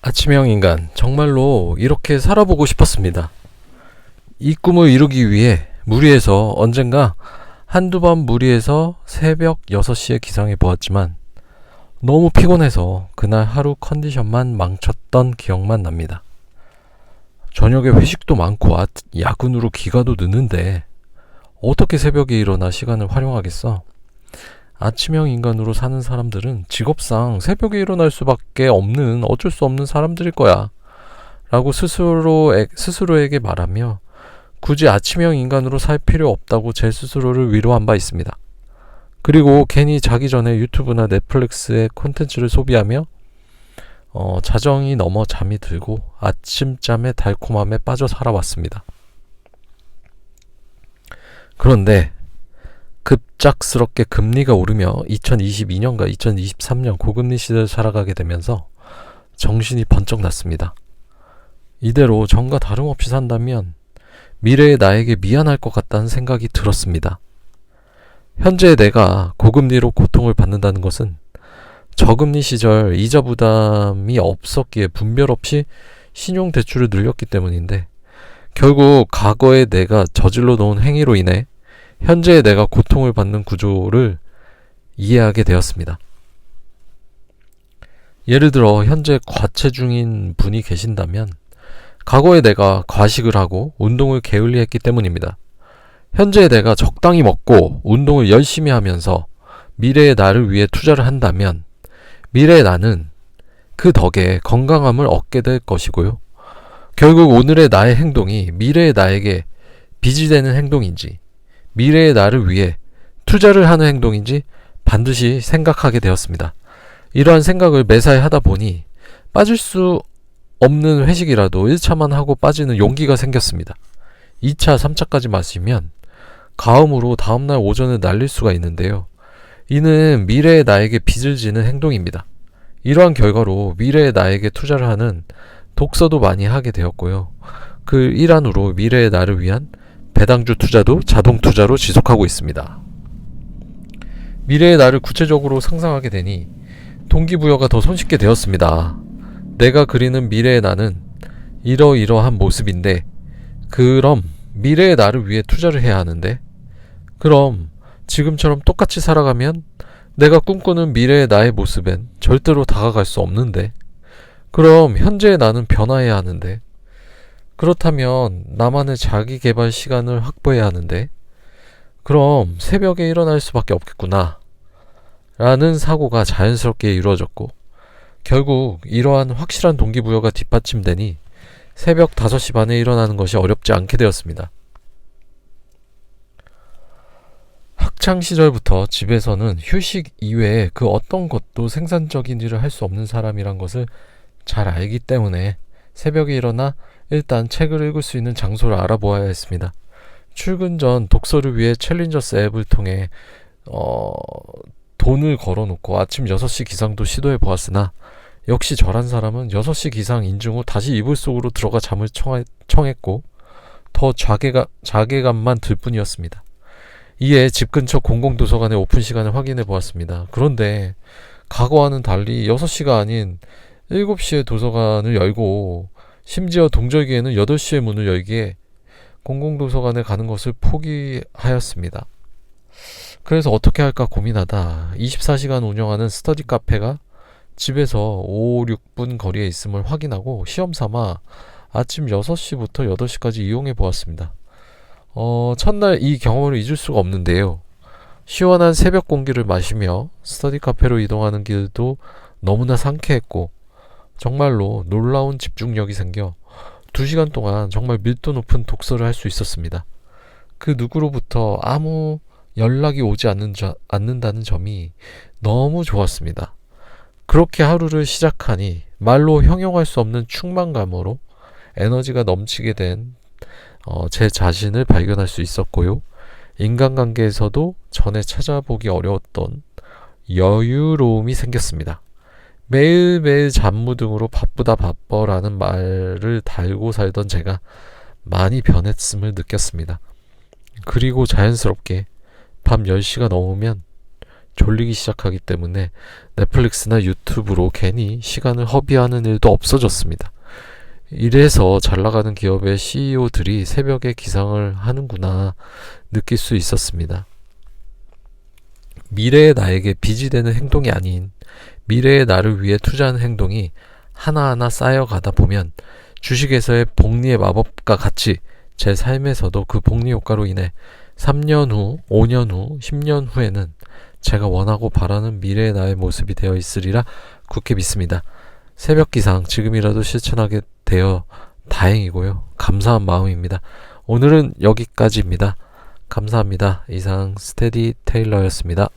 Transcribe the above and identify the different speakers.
Speaker 1: 아침형 인간, 정말로 이렇게 살아보고 싶었습니다. 이 꿈을 이루기 위해 무리해서 언젠가 한두 번 무리해서 새벽 6시에 기상해 보았지만 너무 피곤해서 그날 하루 컨디션만 망쳤던 기억만 납니다. 저녁에 회식도 많고 야근으로 기가도 늦는데 어떻게 새벽에 일어나 시간을 활용하겠어? 아침형 인간으로 사는 사람들은 직업상 새벽에 일어날 수밖에 없는 어쩔 수 없는 사람들일 거야 라고 스스로에게 말하며 굳이 아침형 인간으로 살 필요 없다고 제 스스로를 위로한 바 있습니다. 그리고 괜히 자기 전에 유튜브나 넷플릭스의 콘텐츠를 소비하며 자정이 넘어 잠이 들고 아침잠의 달콤함에 빠져 살아왔습니다. 그런데 급작스럽게 금리가 오르며 2022년과 2023년 고금리 시대를 살아가게 되면서 정신이 번쩍 났습니다. 이대로 전과 다름없이 산다면 미래의 나에게 미안할 것 같다는 생각이 들었습니다. 현재 내가 고금리로 고통을 받는다는 것은 저금리 시절 이자 부담이 없었기에 분별 없이 신용대출을 늘렸기 때문인데 결국 과거에 내가 저질러 놓은 행위로 인해 현재의 내가 고통을 받는 구조를 이해하게 되었습니다. 예를 들어 현재 과체중인 분이 계신다면 과거에 내가 과식을 하고 운동을 게을리했기 때문입니다. 현재의 내가 적당히 먹고 운동을 열심히 하면서 미래의 나를 위해 투자를 한다면 미래의 나는 그 덕에 건강함을 얻게 될 것이고요. 결국 오늘의 나의 행동이 미래의 나에게 빚이 되는 행동인지 미래의 나를 위해 투자를 하는 행동인지 반드시 생각하게 되었습니다. 이러한 생각을 매사에 하다 보니 빠질 수 없는 회식이라도 1차만 하고 빠지는 용기가 생겼습니다. 2차, 3차까지 마시면 가음으로 다음날 오전을 날릴 수가 있는데요. 이는 미래의 나에게 빚을 지는 행동입니다. 이러한 결과로 미래의 나에게 투자를 하는 독서도 많이 하게 되었고요. 그 일환으로 미래의 나를 위한 배당주 투자도 자동 투자로 지속하고 있습니다. 미래의 나를 구체적으로 상상하게 되니 동기부여가 더 손쉽게 되었습니다. 내가 그리는 미래의 나는 이러이러한 모습인데 그럼 미래의 나를 위해 투자를 해야 하는데 그럼 지금처럼 똑같이 살아가면 내가 꿈꾸는 미래의 나의 모습엔 절대로 다가갈 수 없는데 그럼 현재의 나는 변화해야 하는데 그렇다면 나만의 자기개발 시간을 확보해야 하는데 그럼 새벽에 일어날 수밖에 없겠구나 라는 사고가 자연스럽게 이루어졌고 결국 이러한 확실한 동기부여가 뒷받침되니 새벽 5시 반에 일어나는 것이 어렵지 않게 되었습니다. 학창시절부터 집에서는 휴식 이외에 그 어떤 것도 생산적인 일을 할 수 없는 사람이란 것을 잘 알기 때문에 새벽에 일어나 일단 책을 읽을 수 있는 장소를 알아보아야 했습니다. 출근 전 독서를 위해 챌린저스 앱을 통해 돈을 걸어놓고 아침 6시 기상도 시도해 보았으나 역시 저란 사람은 6시 기상 인증 후 다시 이불 속으로 들어가 잠을 청했고 더 자괴감만 들 뿐이었습니다. 이에 집 근처 공공도서관의 오픈 시간을 확인해 보았습니다. 그런데 과거와는 달리 6시가 아닌 7시에 도서관을 열고 심지어 동절기에는 8시에 문을 열기에 공공도서관에 가는 것을 포기하였습니다. 그래서 어떻게 할까 고민하다 24시간 운영하는 스터디 카페가 집에서 5, 6분 거리에 있음을 확인하고 시험삼아 아침 6시부터 8시까지 이용해 보았습니다. 첫날 이 경험을 잊을 수가 없는데요. 시원한 새벽 공기를 마시며 스터디 카페로 이동하는 길도 너무나 상쾌했고 정말로 놀라운 집중력이 생겨 2시간 동안 정말 밀도 높은 독서를 할 수 있었습니다. 그 누구로부터 아무 연락이 오지 않는다는 점이 너무 좋았습니다. 그렇게 하루를 시작하니 말로 형용할 수 없는 충만감으로 에너지가 넘치게 된 제 자신을 발견할 수 있었고요. 인간관계에서도 전에 찾아보기 어려웠던 여유로움이 생겼습니다. 매일매일 잡무등으로 바쁘다 바빠라는 말을 달고 살던 제가 많이 변했음을 느꼈습니다. 그리고 자연스럽게 밤 10시가 넘으면 졸리기 시작하기 때문에 넷플릭스나 유튜브로 괜히 시간을 허비하는 일도 없어졌습니다. 이래서 잘 나가는 기업의 CEO들이 새벽에 기상을 하는구나 느낄 수 있었습니다. 미래의 나에게 빚이 되는 행동이 아닌 미래의 나를 위해 투자하는 행동이 하나하나 쌓여가다 보면 주식에서의 복리의 마법과 같이 제 삶에서도 그 복리 효과로 인해 3년 후, 5년 후, 10년 후에는 제가 원하고 바라는 미래의 나의 모습이 되어 있으리라 굳게 믿습니다. 새벽 기상 지금이라도 실천하게 되어 다행이고요. 감사한 마음입니다. 오늘은 여기까지입니다. 감사합니다. 이상 스테디 테일러였습니다.